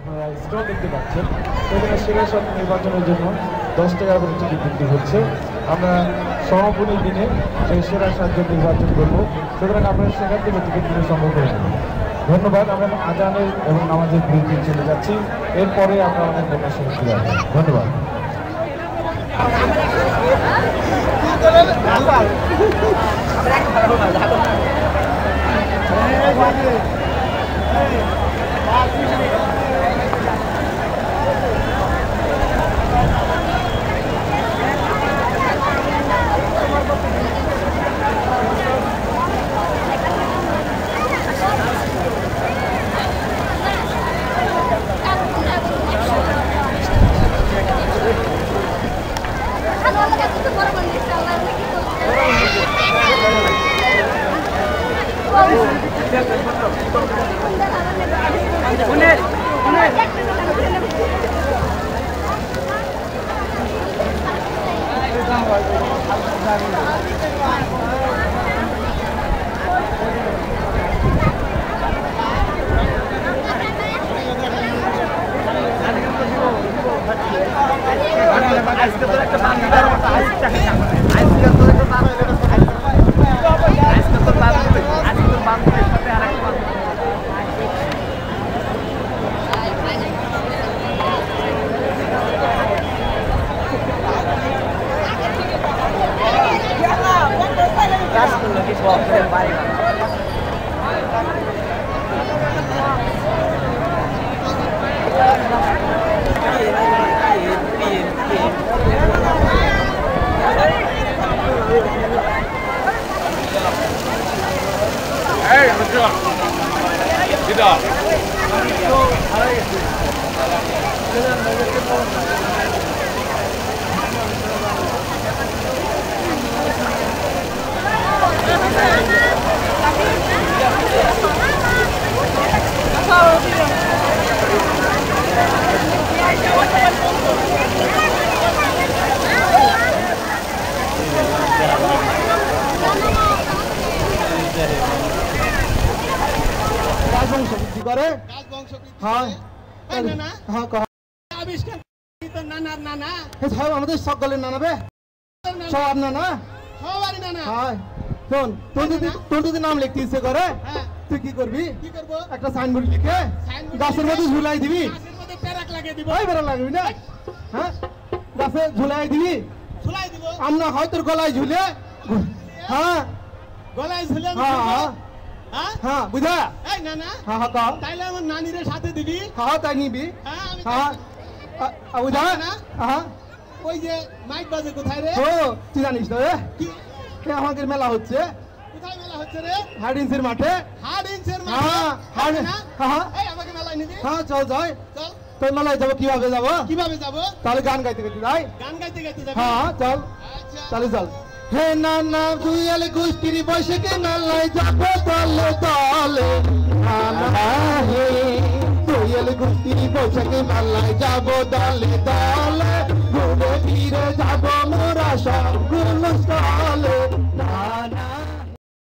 আপনারা স্টল দেখতে পাচ্ছেন, এখানে সেরা শট নির্বাচনের জন্য 10 টাকা করে টিকিট বিক্রি হচ্ছে। আমরা সমাপনী দিনে সেই সেরা 7 জন নির্বাচন করব, সুতরাং আপনারা সেখান থেকে টিকিট কিনে সংগ্রহ করে নেবেন। ধন্যবাদ। আমরা আজানের এবং নামাজের বিরতি চলে যাচ্ছি, এরপরে আমরা আমাদের বন্যার সঙ্গে ফিরে আসবো। ধন্যবাদ। আমাদের সকলের নানাবে সবার নানা শোন, তোর যদি নাম লিখতে ইচ্ছে করে তুই কি করবি? একটা সাইনবোর্ড লিখে গাছের মধ্যে ঝুলাই দিবি। লাগবি না? হ্যাঁ, গাছে ঝুলাই দিবি। আমরা হয় তোর গলায় ঝুলে, হ্যাঁ গলায় ঝুলে, হ্যাঁ বুঝা, তাইলে আমার নানির সাথে দিবি। হ্যাঁ তাই নিবি। হ্যাঁ বুঝা। হ্যাঁ ওই যে মাইক বাজে কোথায় রে? ও তুই জানিস না রে? আমাদের মেলা হচ্ছে। কোথায় মেলা হচ্ছে রে? হার্ডিন্সের মাঠে। হার্ডিন্সের মাঠে? হ্যাঁ হ্যাঁ। এই আমাকে মেলায় নিবি? হ্যাঁ চল যাই। চল। তোর মেলায় যাবো। কিভাবে যাবো? কিভাবে যাবো? তাহলে গান গাইতে গাইতে যাই। গান গাইতে গাইতে যাবি? হ্যাঁ চল। আচ্ছা তাহলে চল। হে নানা দুইয়ালে গোষ্ঠীর বৈশাখে মেলায় যাবো দলে দলে। নানা হে দুইয়ালে গোষ্ঠীর বৈশাখে মেলায় যাবো দলে দলে।